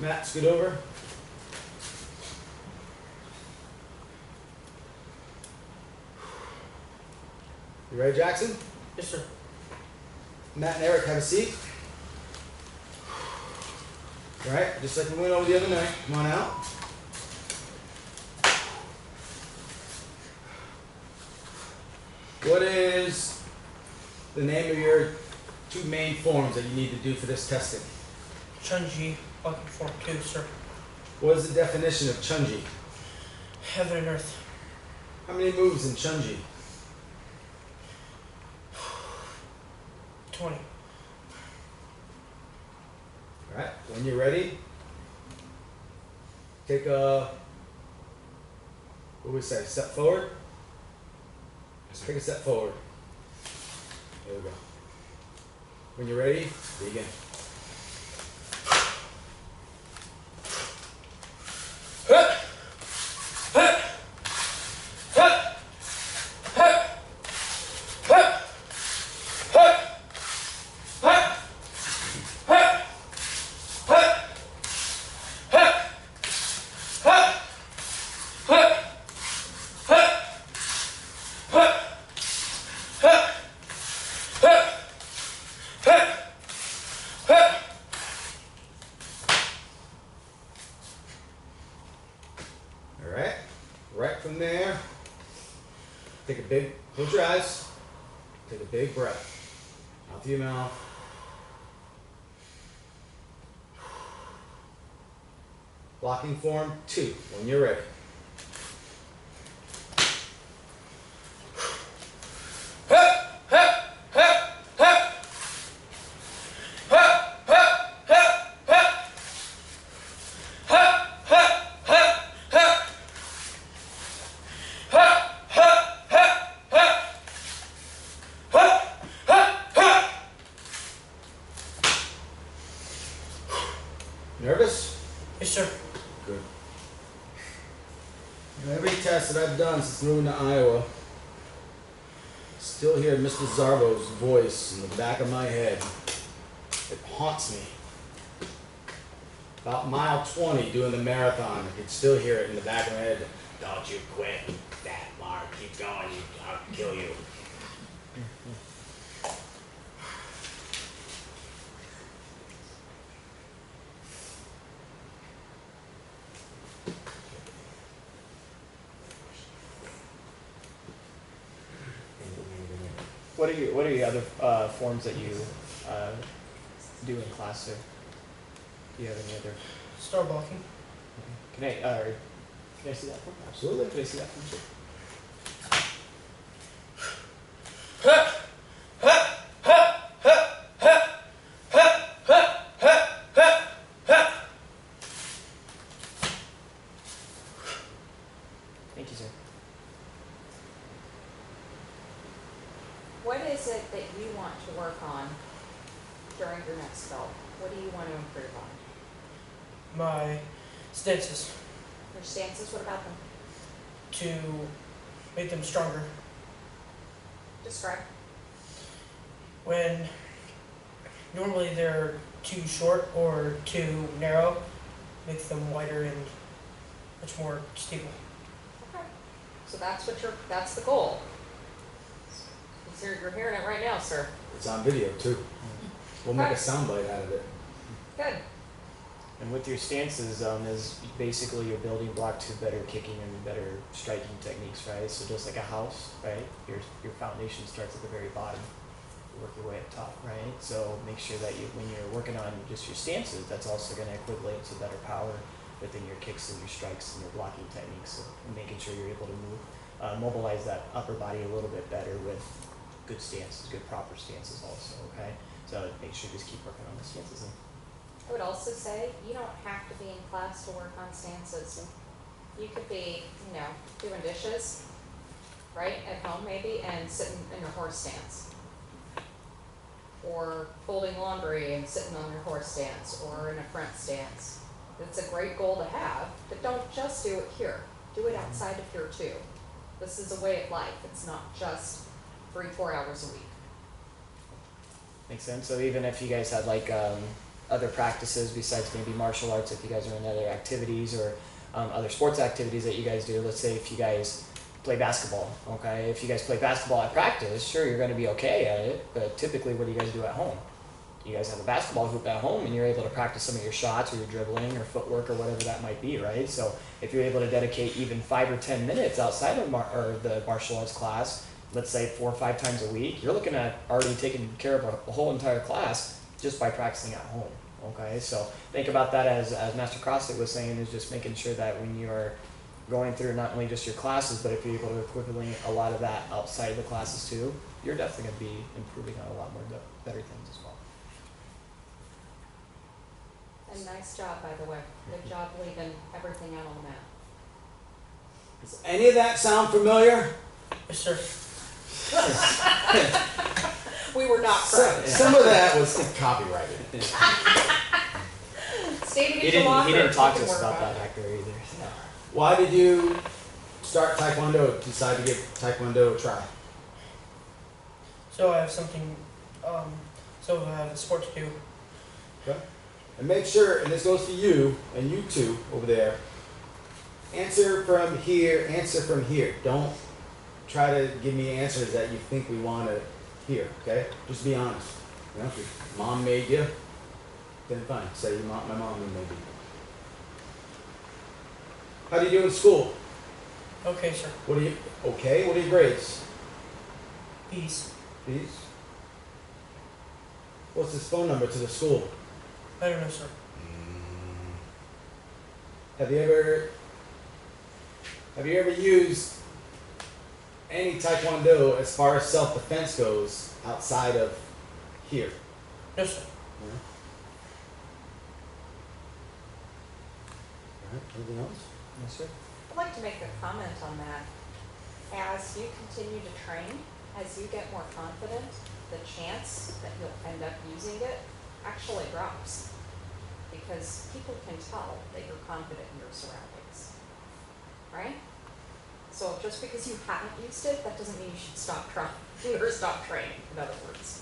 Matt, scoot over. You ready, Jackson? Yes, sir. Matt and Erick, have a seat. All right, just like we went over the other night. Come on out. What is the name of your two main forms that you need to do for this testing? Chunji, bucket form 2, sir. What is the definition of Chunji? Heaven and earth. How many moves in Chunji? 20. All right, when you're ready, take a, what do we say, step forward? Take a step forward. There we go. When you're ready, begin. Right from there, take a big, close your eyes, take a big breath out through your mouth. Blocking form 2, when you're ready. Nervous? Yes, sir. Good. Every test that I've done since moving to Iowa, still hear Mr. Zarbo's voice in the back of my head. It haunts me. About mile 20 doing the marathon, I could still hear it in the back of my head. Don't you quit that, Mark. Keep going. I'll kill you. What are your other forms that you do in class, sir? Do you have any other? Star blocking. Can I see that form? Absolutely. Can I see that form, sir? Thank you, sir. What is it that you want to work on during your next spell? What do you want to improve on? My stances. Your stances, what about them? To make them stronger. Describe. When normally they're too short or too narrow, make them wider and much more stable. Okay. So that's the goal. You're hearing it right now, sir. It's on video too. We'll make a soundbite out of it. Good. And with your stances, is basically your building block to better kicking and better striking techniques, right? So just like a house, right? Your foundation starts at the very bottom. You work your way up top, right? So make sure that when you're working on just your stances, that's also going to equivalent to better power within your kicks and your strikes and your blocking techniques. So making sure you're able to mobilize that upper body a little bit better with good stances, good proper stances also, okay? So make sure you just keep working on the stances. I would also say you don't have to be in class to work on stances. You could be, doing dishes, right, at home maybe, and sitting in your horse stance. Or folding laundry and sitting on your horse stance, or in a front stance. It's a great goal to have, but don't just do it here. Do it outside of here too. This is a way of life. It's not just 3-4 hours a week. Makes sense. So even if you guys had like a other practices besides maybe martial arts, if you guys are in other activities or other sports activities that you guys do. Let's say if you guys play basketball, okay? If you guys play basketball at practice, sure, you're going to be okay at it, but typically what do you guys do at home? You guys have a basketball hoop at home and you're able to practice some of your shots or your dribbling or footwork or whatever that might be, right? So if you're able to dedicate even 5 or 10 minutes outside of the martial arts class, let's say 4 or 5 times a week, you're looking at already taking care of a whole entire class just by practicing at home, okay? So think about that as Master CrossFit was saying, is just making sure that when you're going through not only just your classes, but if you're able to equivalent a lot of that outside of the classes too, you're definitely going to be improving on a lot more better things as well. And nice job, by the way. Good job leaving everything out on the mat. Does any of that sound familiar? Yes, sir. We were not proud. Some of that was copyrighted. Stay to He get your locker. didn't talk to You can us work about on that it. actor either. So. Why did you start Taekwondo, decide to give Taekwondo a try? So I have something, so I have a sport to do. Okay. And make sure, and this goes to you and you two over there, answer from here, answer from here. Don't try to give me answers that you think we want to hear, okay? Just be honest. You know, if your mom made you, then fine. Say my mom made me. How do you do in school? Okay, sir. What are your grades? Peace. Please. What's his phone number to the school? I don't know, sir. Have you ever used any Taekwondo as far as self-defense goes outside of here? No, sir. Yeah. All right. Anything else? Yes, sir. I'd like to make a comment on that. As you continue to train, as you get more confident, the chance that you'll end up using it actually drops. Because people can tell that you're confident in your surroundings, right? So just because you haven't used it, that doesn't mean you should stop trying or stop training, in other words.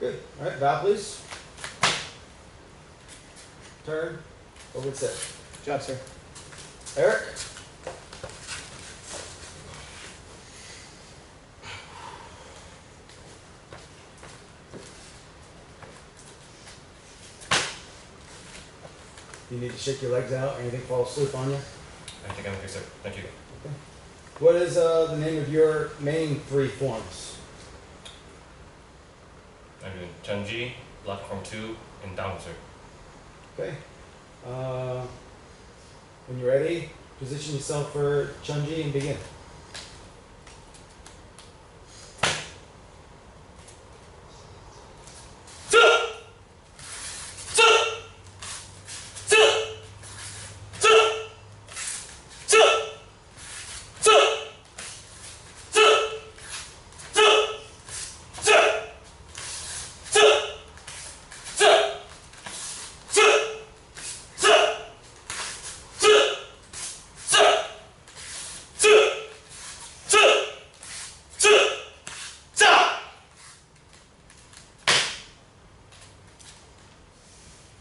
Good. All right. Val, please. Turn. Over and sit. Good job, sir. Eric. You need to shake your legs out. Anything fall asleep on you? I think I'm okay, sir. Thank you. Okay. What is the name of your main 3 forms? I'm doing Chunji, Block Form 2, and Down, sir. Okay. When you're ready, position yourself for Chunji and begin.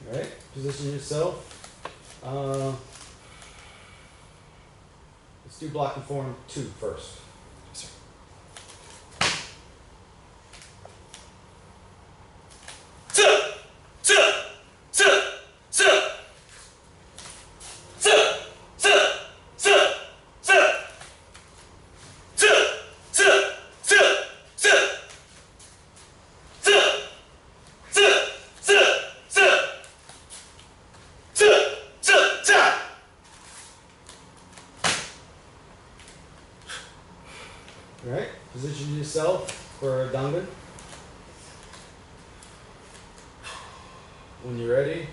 Alright, position yourself. Let's do blocking form 2 first. Yes, sir. Alright, position yourself for Dangan. When you're ready.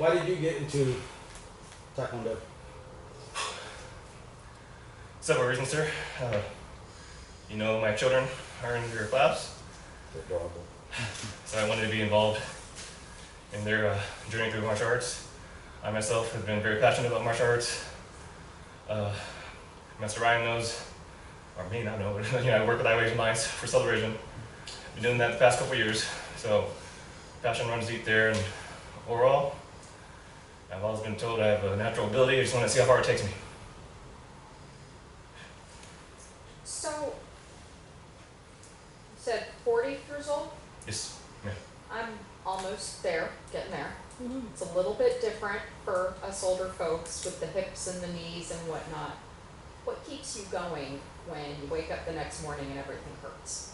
Why did you get into Taekwondo? Several reasons, sir. You know, my children are in your class, They're adorable. so I wanted to be involved in their journey through martial arts. I myself have been very passionate about martial arts. Master Ryan knows, or may not know, but I work with Asian Lines for Celebration. Been doing that the past couple years, so passion runs deep there. And overall, I've always been told I have a natural ability. I just want to see how far it takes me. So, you said 40 years old? Yes, ma'am. I'm almost there, getting there. It's a little bit different for us older folks with the hips and the knees and whatnot. What keeps you going when you wake up the next morning and everything hurts?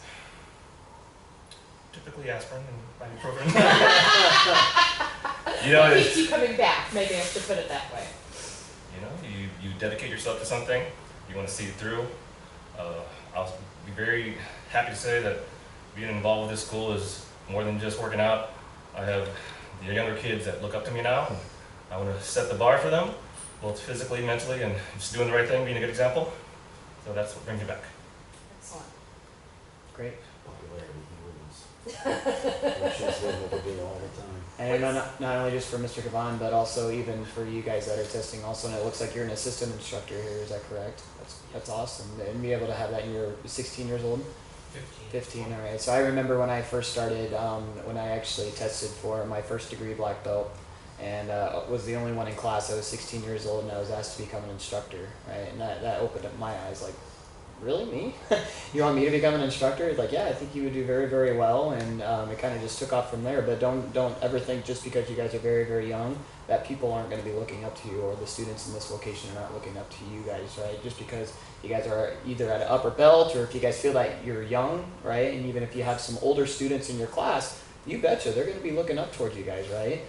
Typically aspirin and ibuprofen. You know, What keeps you coming back? Maybe I should put it that way. you know, you dedicate yourself to something, you want to see it through. I'll be very happy to say that being involved with this school is more than just working out. I have the younger kids that look up to me now, and I want to set the bar for them, both physically, mentally, and just doing the right thing, being a good example. So that's what brings me back. Excellent. Great. Popularity wins. Which is what we do all the time. And I know not only just for Mr. Kavan, but also even for you guys that are testing also, and it looks like you're an assistant instructor here, is that correct? That's awesome. And be able to have that, and you're 16 years old? 15, all right. So I remember when I first started, when I actually tested for my first degree black belt, and was the only one in class. I was 16 years old, and I was asked to become an instructor, right? And that opened up my eyes, like, really, me? You want me to become an instructor? It's like, yeah, I think you would do very, very well, and it kind of just took off from there. But don't ever think just because you guys are very, very young that people aren't going to be looking up to you, or the students in this vocation are not looking up to you guys, right? Just because you guys are either at an upper belt, or if you guys feel that you're young, right? And even if you have some older students in your class, you betcha they're going to be looking up towards you guys, right?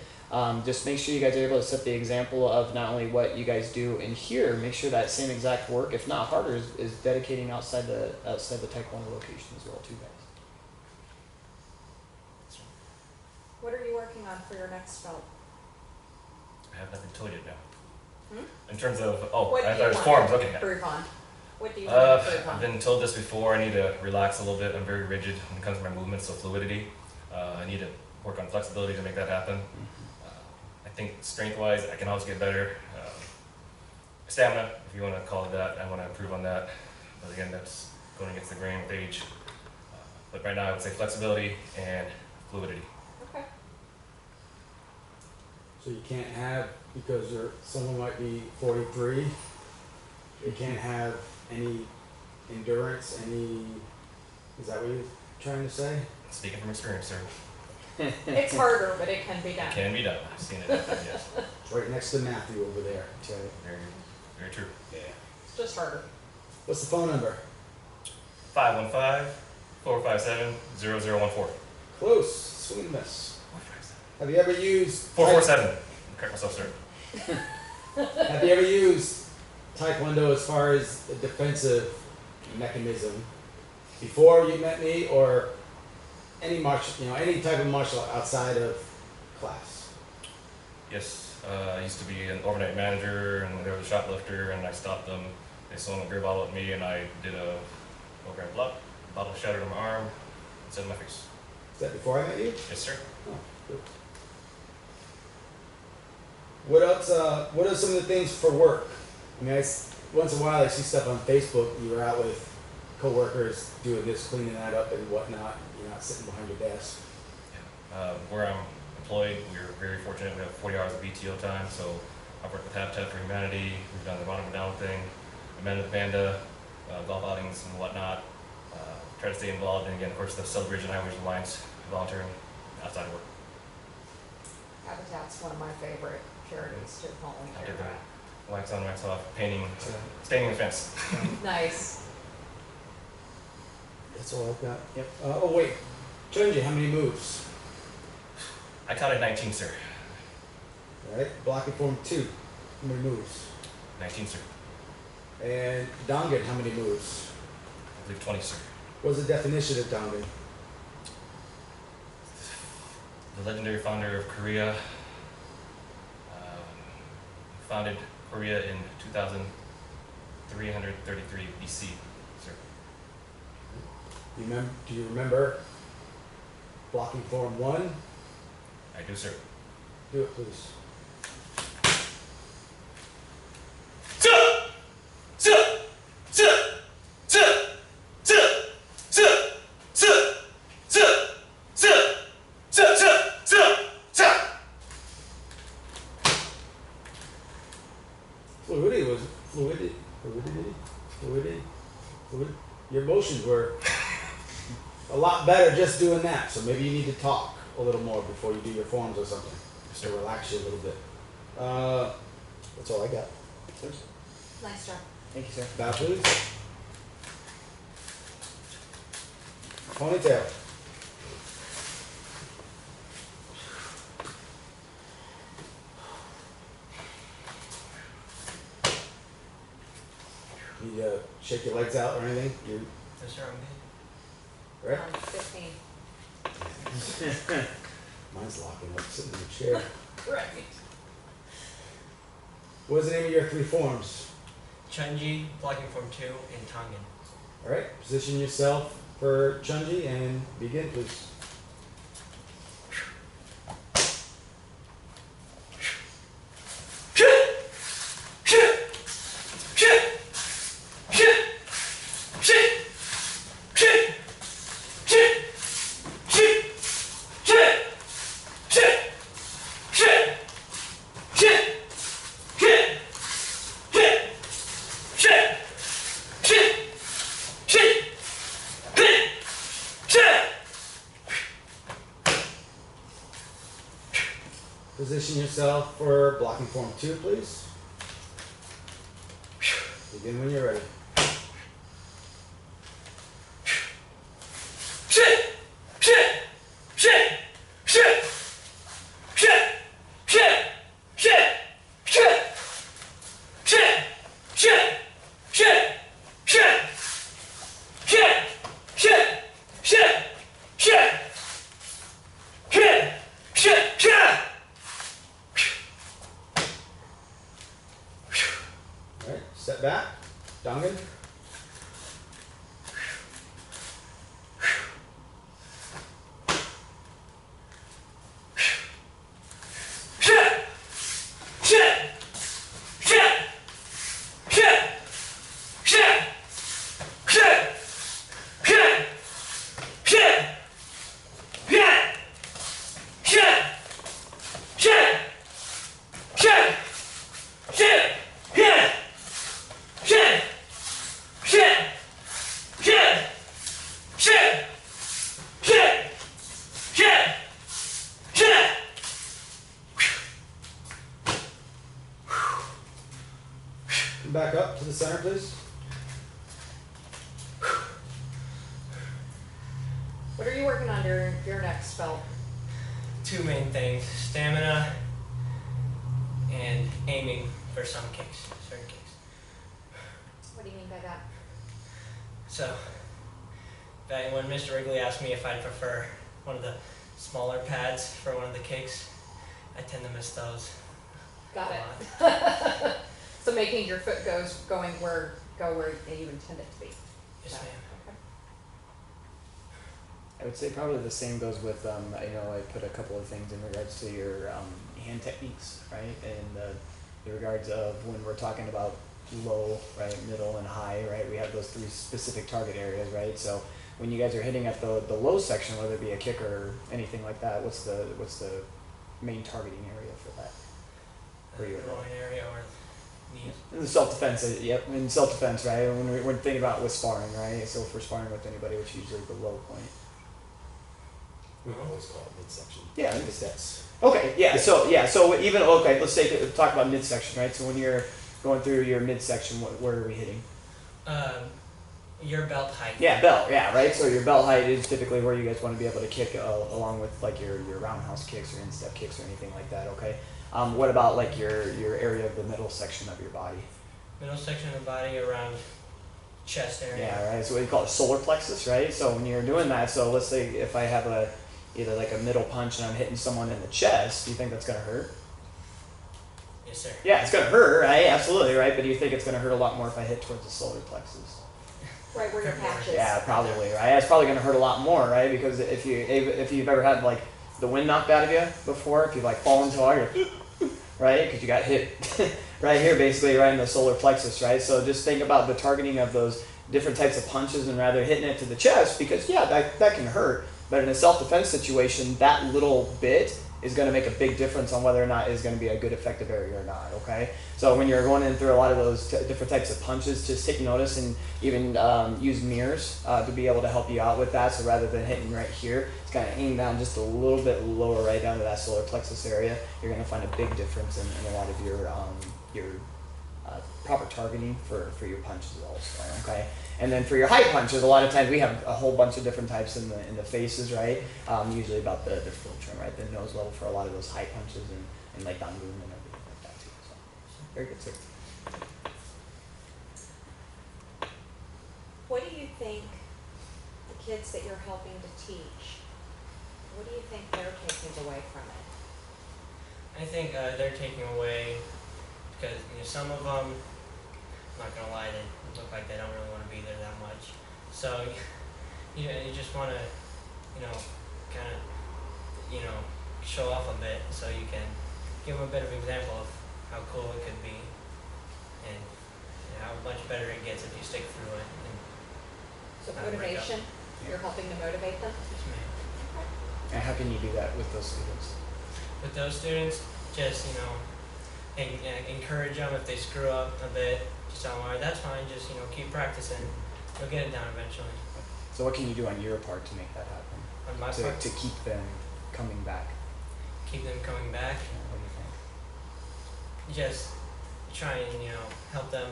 Just make sure you guys are able to set the example of not only what you guys do in here, make sure that same exact work, if not harder, is dedicating outside the Taekwondo location as well, too, guys. What are you working on for your next belt? I have nothing told yet now. Hmm? In terms of, What I do thought it was you forms, want okay. to improve on? What do you want to improve I've on? been told this before, I need to relax a little bit. I'm very rigid when it comes to my movements, so fluidity. I need to work on flexibility to make that happen. I think strength-wise, I can always get better. Stamina, if you want to call it that, I want to improve on that. But again, that's going against the grain with age. But right now, I would say flexibility and fluidity. Okay. So you can't have, because someone might be 43, you can't have any endurance, is that what you're trying to say? Speaking from experience, sir, It's harder, but it can be it done. can be done. I've seen it happen, yes. It's right next to Matthew over there. That's right. Very, very true. Yeah. It's just harder. What's the phone number? 515-457-0014. Close. Swing and miss. Have you ever used 447. Correct myself, sir. Have you ever used Taekwondo as far as a defensive mechanism before you met me, or any type of martial art outside of class? Yes, I used to be an overnight manager, and there was a shoplifter, and I stopped them. They swung a beer bottle at me, and I did a overhand block. The bottle shattered on my arm, and set in my face. Is that before I met you? Yes, sir. Oh, good. What else? What are some of the things for work? I mean, once in a while I see stuff on Facebook. You were out with coworkers doing this, cleaning that up and whatnot. You're not sitting behind your desk. Where I'm employed, we're very fortunate. We have 40 hours of BTO time, so I've worked with Habitat for Humanity. We've done the Ronald McDonald thing, Amanda the Panda, golf outings and whatnot. Try to stay involved, and again, of course, the Celebration Highways Alliance, volunteering outside of work. Habitat's one of my favorite charities to I volunteer did the at. wax on, wax off, painting, staining the fence. Nice. That's all I've got. Yep. Oh wait, Chunji, how many moves? I counted 19, sir. All right, blocking form 2. How many moves? 19, sir. And Dongan, how many moves? I believe 20, sir. What's the definition of Dongan? The legendary founder of Korea founded Korea in 2333 BC, sir. Do you remember blocking form 1? I do, sir. Do it, please. Fluidity. Your motions were a lot better just doing that. So maybe you need to talk a little more before you do your forms or something, just to relax you a little bit. That's all I got. Nice job. Thank you, sir. Bow, please. Ponytail. You shake your legs out or anything? You Yes, sir, I'm good. right? 15. Mine's locking up, sitting in the chair. Right. What is the name of your 3 forms? Chunji, blocking form 2, and Tongan. All right. Position yourself for Chunji and begin, please. Position yourself for blocking form 2, please. Begin when you're ready. All right. Step back. Dongan. Back up to the center, please. What are you working on your next spell? 2 main things, stamina and aiming for some kicks, certain kicks. What do you mean by that? So, when Mr. Wrigley asked me if I'd prefer one of the smaller pads for one of the kicks, I tend to miss those. Got a it. lot. So making your foot go where you intend it to be. Yes, Got it. ma'am. Okay. I would say probably the same goes with, I put a couple of things in regards to your hand techniques, right? And in regards of when we're talking about low, right, middle, and high, right? We have those 3 specific target areas, right? So when you guys are hitting at the low section, whether it be a kick or anything like that, what's the main targeting area for that? For you? Groin area or knees. In self-defense, yep, in self-defense, right? When we're thinking about with sparring, right? So if we're sparring with anybody, which is usually the low point. We can always call it midsection. Yeah. Because that's Okay, yeah, so even, okay, let's talk about midsection, right? So when you're going through your midsection, where are we hitting? Your belt height. Yeah, belt, yeah, right? So your belt height is typically where you guys want to be able to kick along with like your roundhouse kicks or instep kicks or anything like that, okay? What about like your area of the middle section of your body? Middle section of the body around chest area. Yeah, right. So we call it solar plexus, right? So when you're doing that, so let's say if I have either like a middle punch and I'm hitting someone in the chest, do you think that's gonna hurt? Yes, sir. Yeah, it's gonna hurt, right? Absolutely, right? But do you think it's gonna hurt a lot more if I hit towards the solar plexus? Right where your patch is. Yeah, probably, right? It's probably gonna hurt a lot more, right? Because if you've ever had like the wind knocked out of you before, if you've like fallen so hard, you're right? Because you got hit right here, basically, right in the solar plexus, right? So just think about the targeting of those different types of punches and rather hitting it to the chest, because yeah, that can hurt. But in a self-defense situation, that little bit is going to make a big difference on whether or not it's going to be a good effective area or not, okay? So when you're going in through a lot of those different types of punches, just take notice and even use mirrors to be able to help you out with that. So rather than hitting right here, it's kind of aim down just a little bit lower, right down to that solar plexus area. You're going to find a big difference in a lot of your proper targeting for your punches also, okay? And then for your high punches, a lot of times we have a whole bunch of different types in the faces, right? Usually about the filtrum, right? The nose level for a lot of those high punches and like down movement and everything like that too. So very good, sir. What do you think the kids that you're helping to teach, what do you think they're taking away from it? I think they're taking away because some of them, I'm not gonna lie, they look like they don't really want to be there that much. So you just want to kind of show off a bit so you can give them a bit of example of how cool it could be and how much better it gets if you stick through it. So Not break up. motivation, you're helping to motivate them? Yes, ma'am. And how can you do that with those students? With those students, just encourage them if they screw up a bit. Just tell them, all right, that's fine. Just keep practicing. You'll get it down eventually. So what can you do on your part to make that happen? On my part, To keep them coming back? keep them coming back. Yeah, what do you think? Just try and help them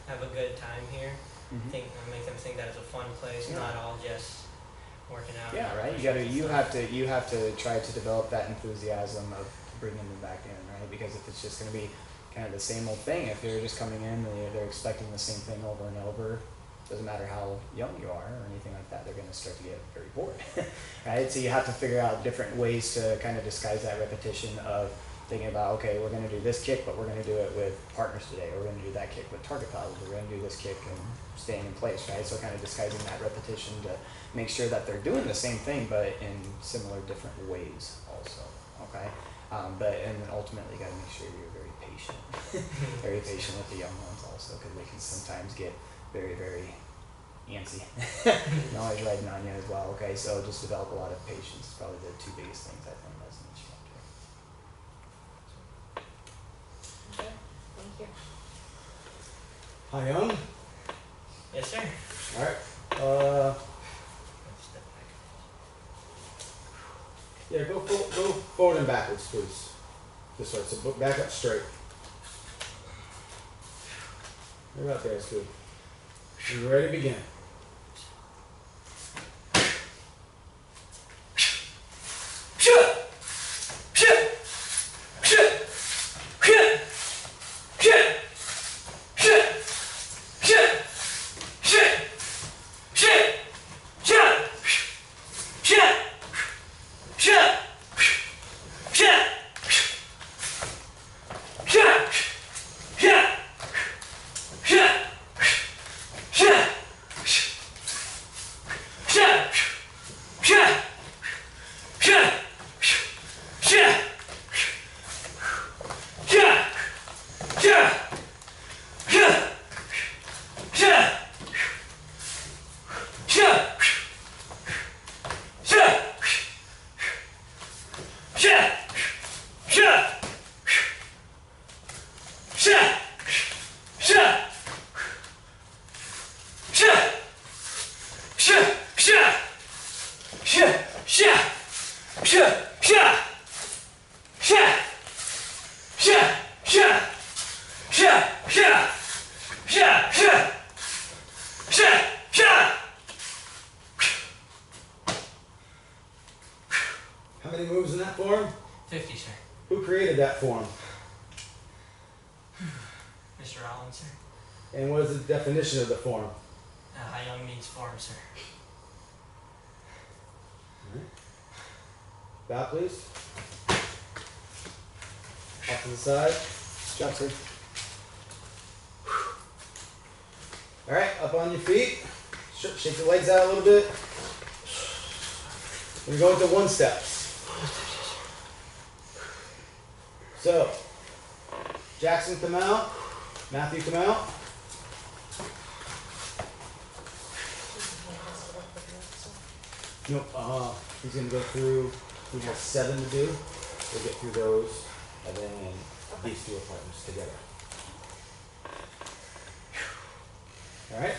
have a good time here. Mhm. Make them think that it's a fun place, Yeah. not all just working out. Yeah, right. You have to try to develop that enthusiasm of bringing them back in, right? Because if it's just going to be kind of the same old thing, if they're just coming in and they're expecting the same thing over and over, doesn't matter how young you are or anything like that, they're going to start to get very bored, right? So you have to figure out different ways to kind of disguise that repetition of thinking about, okay, we're going to do this kick, but we're going to do it with partners today. We're going to do that kick with target paddles. We're going to do this kick and staying in place, right? So kind of disguising that repetition to make sure that they're doing the same thing, but in similar, different ways also, okay? And then ultimately you got to make sure you're very patient, very patient with the young ones also, because they can sometimes get very, very antsy. And always riding on you as well, okay? So just develop a lot of patience is probably the two biggest things I think as an instructor. Okay, thank you. Hi, Young. Yes, sir. All right. Step back. Yeah, go forward and backwards, please. This way. So back up straight. Right out there is good. You ready to begin? How many moves in that form? 50, sir. Who created that form? Mr. Allen, sir. And what is the definition of the form? How young means form, sir. Bow, please. Off to the side. Job, sir. All right, up on your feet. Shake the legs out a little bit. We're going to one steps. So, Jaxson, come out. Matthew, come out. Nope. He's gonna go through. We have 7 to do. We'll get through those, and then these 2 apartments together. All right.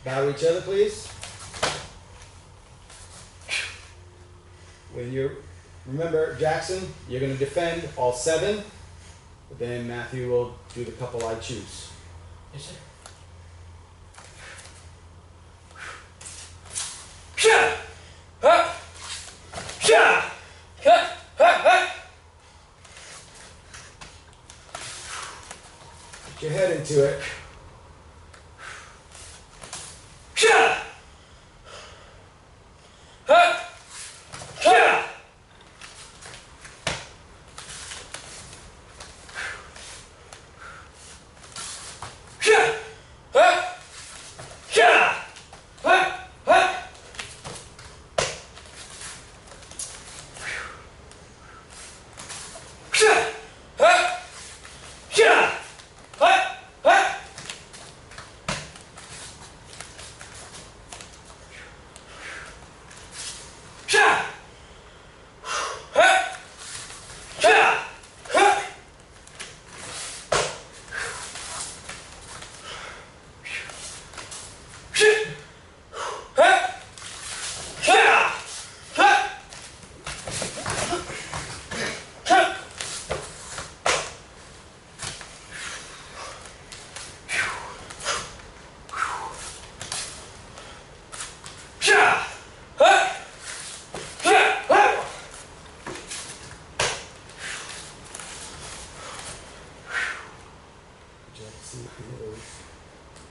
Bow to each other, please. When you remember, Jaxson, you're going to defend all 7, but then Matthew will do the couple I choose. Yes, sir. Put your head into it.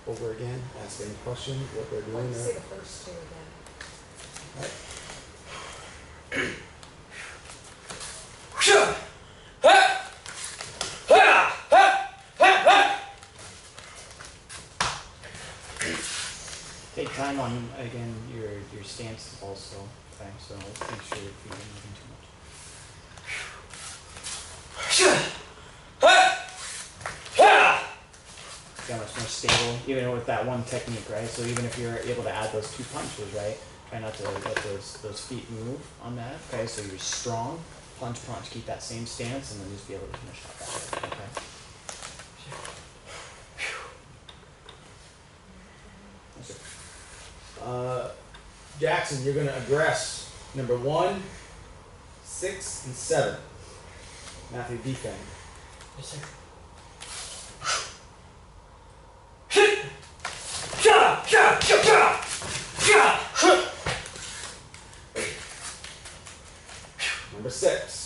Over again, ask any question, what they're doing Let's there. see the first 2 again. Take time on, again, your stance also, okay, so make sure your feet are moving too much. That much more stable, even with that one technique, right? So even if you're able to add those 2 punches, right? Try not to let those feet move on that, okay? So you're strong, punch, keep that same stance, and then just be able to finish off that way, okay? Jaxson, you're going to aggress number 1, 6, and 7. Matthew, defend. Yes, sir. Number 6.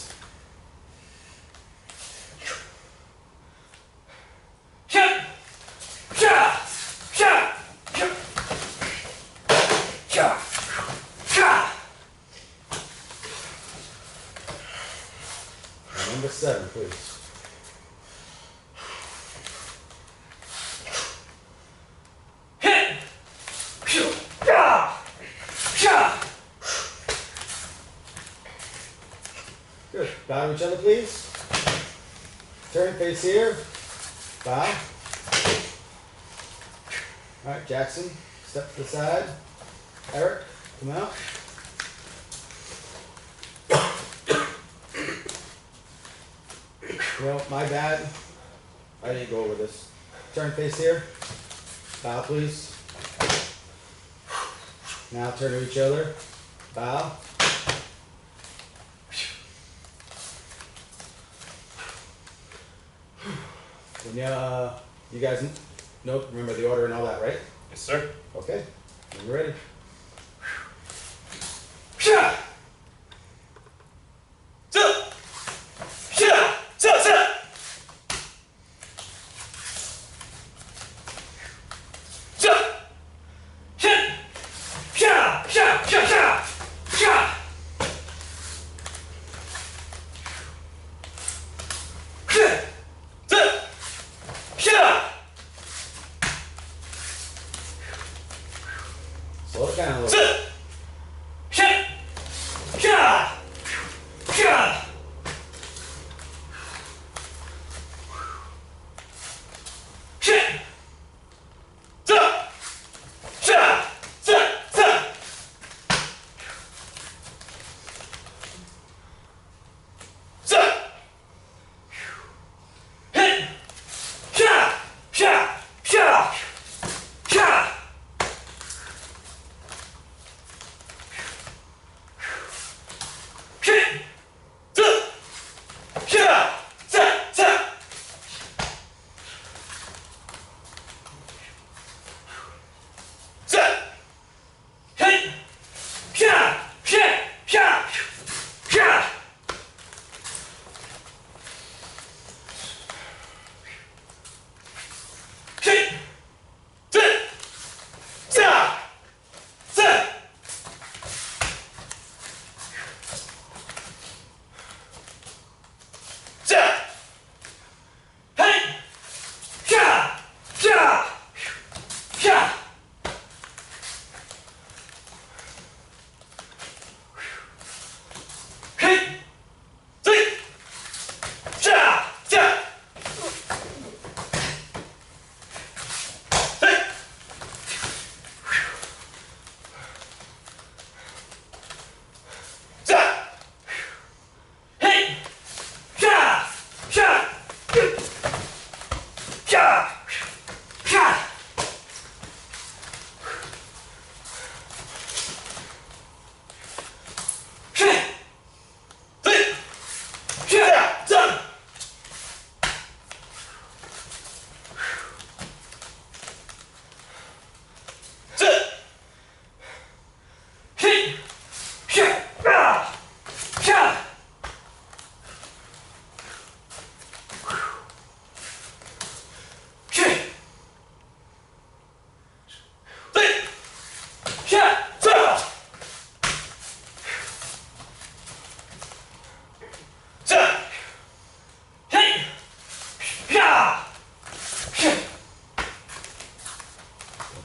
Number 7, please. Good. Bow to each other, please. Turn, face here. Bow. All right, Jaxson, step to the side. Erick, come out. You know, my bad. I didn't go over this. Turn, face here. Bow, please. Now turn to each other. Bow. When you guys know, remember the order and all that, right? Yes, sir. Okay, when you're ready.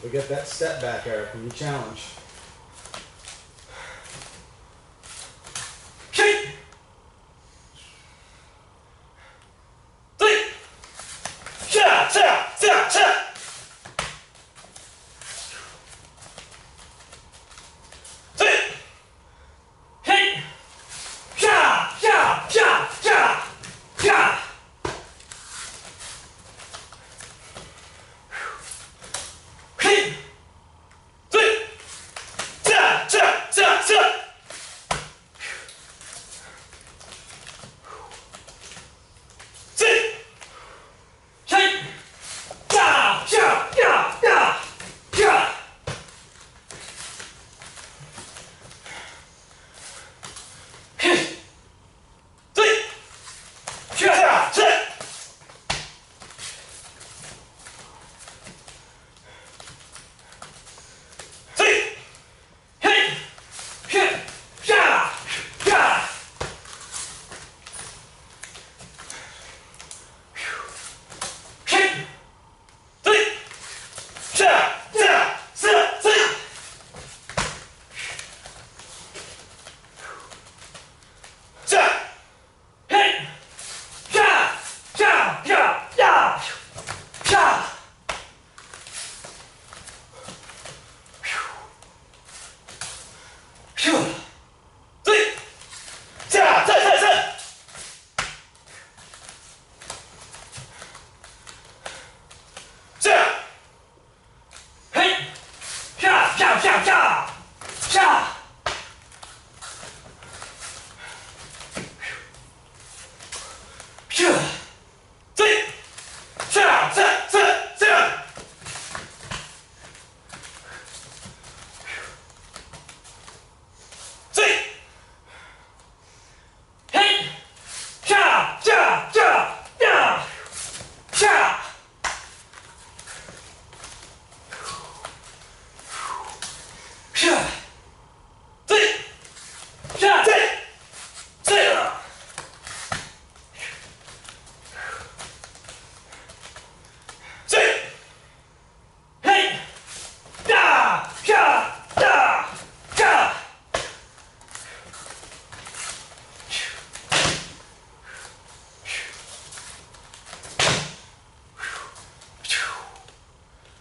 We get that step back, Eric, when you challenge.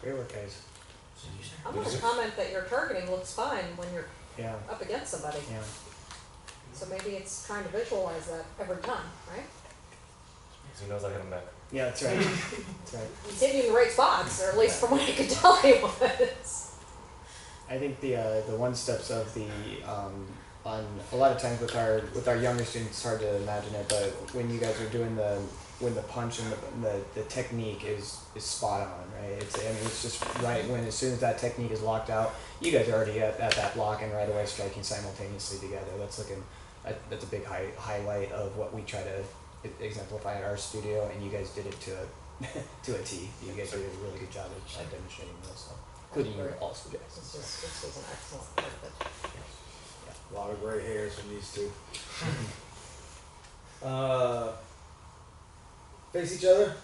Great work, guys. I'm gonna comment that your targeting looks fine when you're Yeah, up against somebody. yeah. So maybe it's trying to visualize that every time, right? So he knows I hit him back. Yeah, that's right. That's right. He's hitting you in the right spots, or at least from what I could tell he was. I think the one steps of the on a lot of times with our younger students, it's hard to imagine it, but when you guys are doing when the punch and the technique is spot on, right? It's just right when as soon as that technique is locked out, you guys are already at that block and right away striking simultaneously together. That's a big highlight of what we try to exemplify at our studio, and you guys did it to a T. You guys did a really good job at demonstrating those, so including you also, Jaxson. This was an excellent part of it. A lot of gray hairs from these two. Face each other.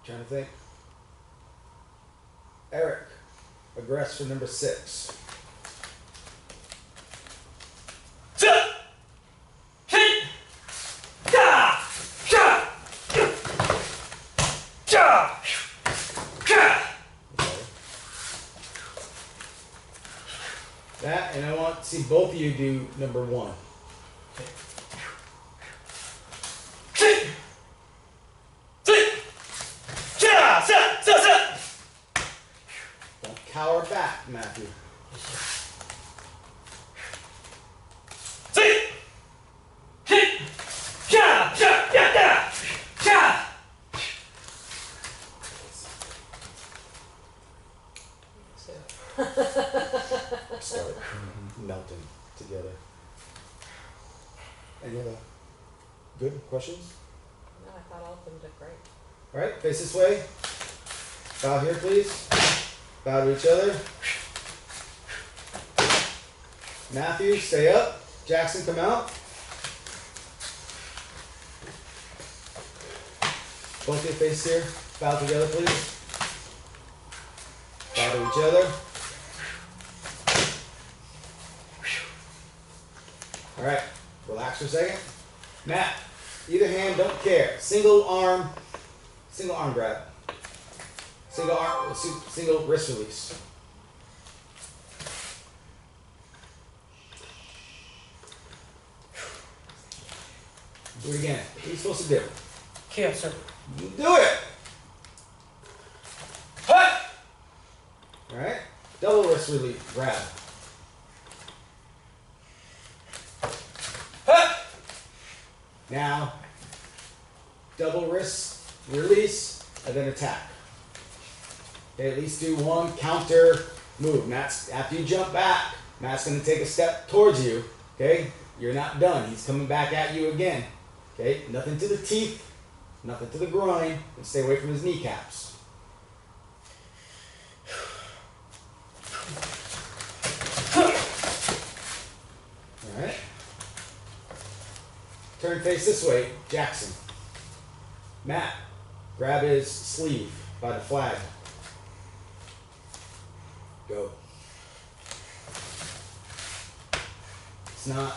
Trying to think. Erick, aggress for number 6. That, and I want to see both of you do number 1. Don't cower back, Matthew. Start melting together. Any other good questions? No, I thought all of them did great. All right, face this way. Bow here, please. Bow to each other. Matthew, stay up. Jaxson, come out. both your faces here. Bow together, please. Bow to each other. All right, relax for a second. Matt, either hand, don't care. Single arm grab. Single wrist release. Do it again. What are you supposed to do? Okay, sir. You do it. Hut. All right. Double wrist release. Grab. Hut. Now, double wrist release and then attack. Okay, at least do one counter move. Matt's, after you jump back, Matt's going to take a step towards you. Okay, you're not done. He's coming back at you again. Okay, nothing to the teeth, nothing to the groin, and stay away from his kneecaps. All right. Turn face this way, Jaxson. Matt, grab his sleeve by the flag. Go. It's not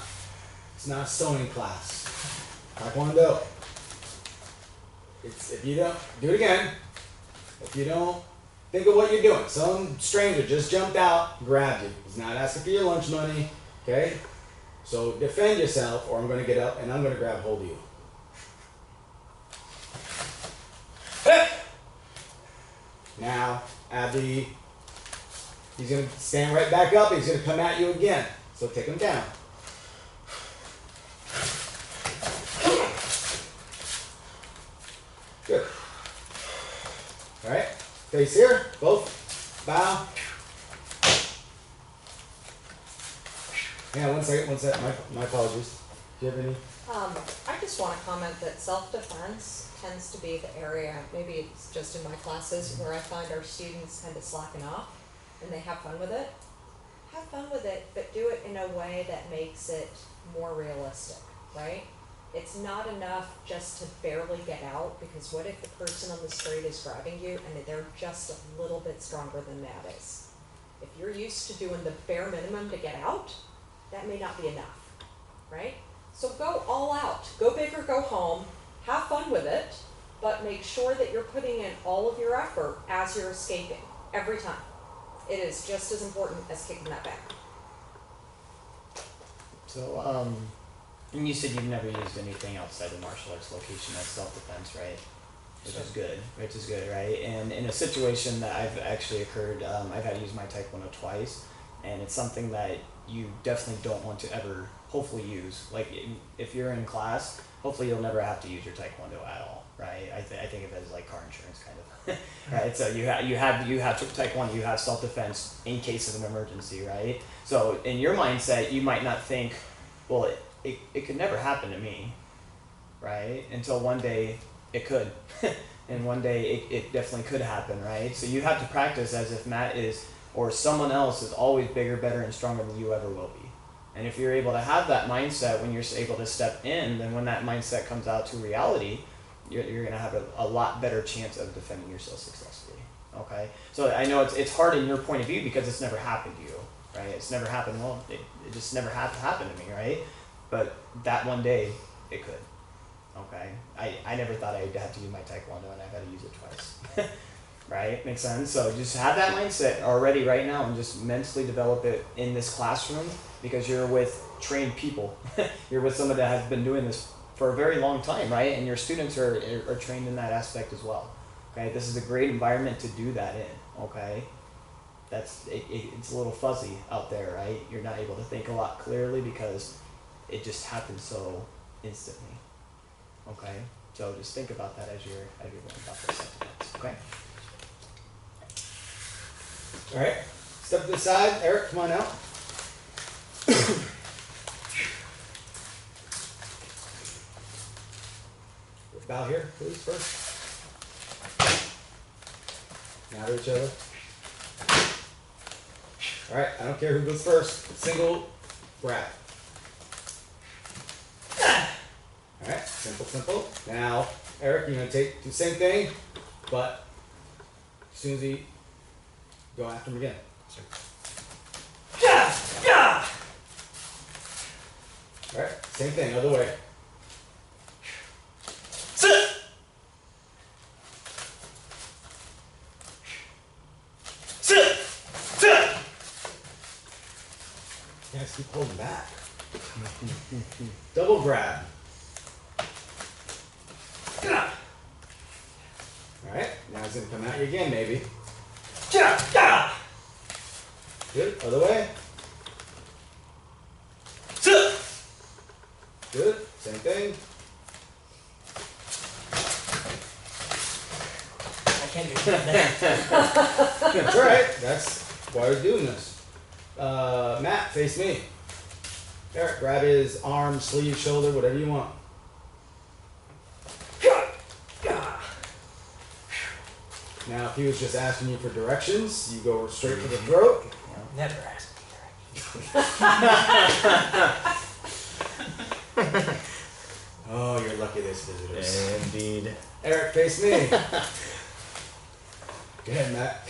a sewing class. Taekwondo. It's, if you don't, do it again. If you don't, think of what you're doing. Some stranger just jumped out, grabbed you. He's not asking for your lunch money, okay? So defend yourself, or I'm going to get up and I'm going to grab hold of you. Now, Abby, he's going to stand right back up. He's going to come at you again. So take him down. Good. All right. Face here. Both. Bow. Yeah, one second. My apologies. Do you have any? I just want to comment that self-defense tends to be the area, maybe it's just in my classes, where I find our students kind of slacken off and they have fun with it. Have fun with it, but do it in a way that makes it more realistic, right? It's not enough just to barely get out, because what if the person on the street is grabbing you and they're just a little bit stronger than that is? If you're used to doing the bare minimum to get out, that may not be enough, right? So go all out, go big or go home, have fun with it, but make sure that you're putting in all of your effort as you're escaping, every time. It is just as important as kicking that back. So, and you said you've never used anything outside the martial arts location as self-defense, right? Which is good, right? And in a situation that I've actually occurred, I've had to use my Taekwondo twice, and it's something that you definitely don't want to ever, hopefully, use. Like, if you're in class, hopefully you'll never have to use your Taekwondo at all, right? I think of it as like car insurance, kind of. Right? So you have Taekwondo, you have self-defense in case of an emergency, right? So in your mindset, you might not think, well, it could never happen to me, right? Until one day it could. And one day it definitely could happen, right? So you have to practice as if Matt is, or someone else is always bigger, better, and stronger than you ever will be. And if you're able to have that mindset when you're able to step in, then when that mindset comes out to reality, you're going to have a lot better chance of defending yourself successfully, okay? So I know it's hard in your point of view because it's never happened to you, right? It's never happened, well, it just never happened to me, right? But that one day, it could, okay? I never thought I'd have to use my Taekwondo, and I've had to use it twice. Right? Makes sense? So just have that mindset already right now and just mentally develop it in this classroom, because you're with trained people. You're with someone that has been doing this for a very long time, right? And your students are trained in that aspect as well. Okay? This is a great environment to do that in, okay? It's a little fuzzy out there, right? You're not able to think a lot clearly because it just happens so instantly. Okay? So just think about that as you're going about this sentence, okay? All right, step to the side. Eric, come on out. Bow here, please, first. Now to each other. All right, I don't care who goes first. Single grab. All right. Simple, simple. Now, Eric, you're gonna do the same thing, but as soon as he go after him again. Yeah! Yeah! Alright, same thing, other way. Sit! Sit! Sit! You guys keep holding back. Double grab. Alright, now he's gonna come at you again, maybe. Yeah! Yeah! Good, other way. Sit! Good, same thing. I can't do that. That's alright, that's why we're doing this. Matt, face me. Eric, grab his arm, sleeve, shoulder, whatever you want. Now, if he was just asking you for directions, you go straight to the throat. Never ask me Oh, you're lucky there's visitors. Indeed. Eric, face me. Go ahead, Matt.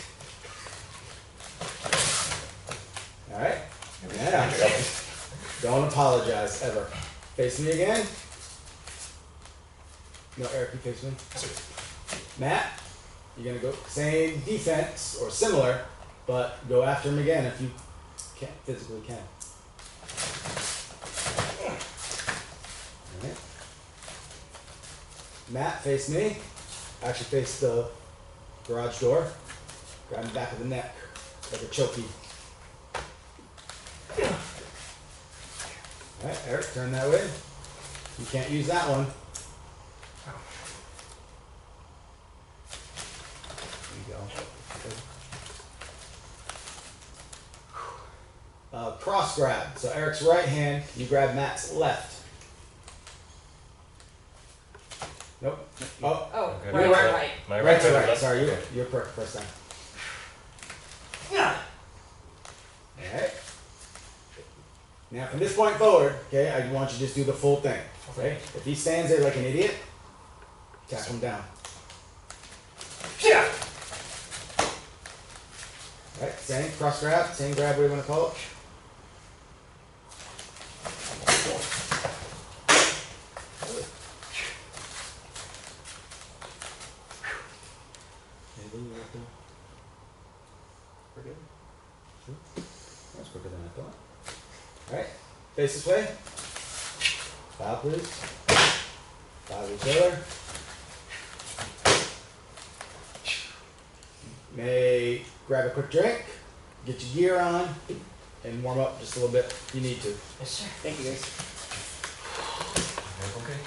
Alright. Yeah. Don't apologize, ever. Face me again. No, Eric, you face me. Matt, you're going to go same defense or similar, but go after him again if you physically can. Alright. Matt, face me. Actually face the garage door. Grab the back of the neck like a chokey. Alright, Eric, turn that way. You can't use that one. There you go. Cross grab. So Eric's right hand, you grab Matt's left. Nope. Oh, Oh, Okay. right, Right. right. My right to or right. left? Sorry, Okay. you're correct first time. Yeah! Alright. Now from this point forward, okay, I want you to just do the full thing. Okay? If he stands there like an idiot, tap him down. Yeah! Alright, same cross grab, same grab, what do you want to call it? Anything you want to? We're good? Sure. That's quicker than I thought. Alright, face this way. Bow please. Bow to each other. May grab a quick drink, get your gear on, and warm up just a little bit if you need to. Yes, sir. Thank you guys. Okay.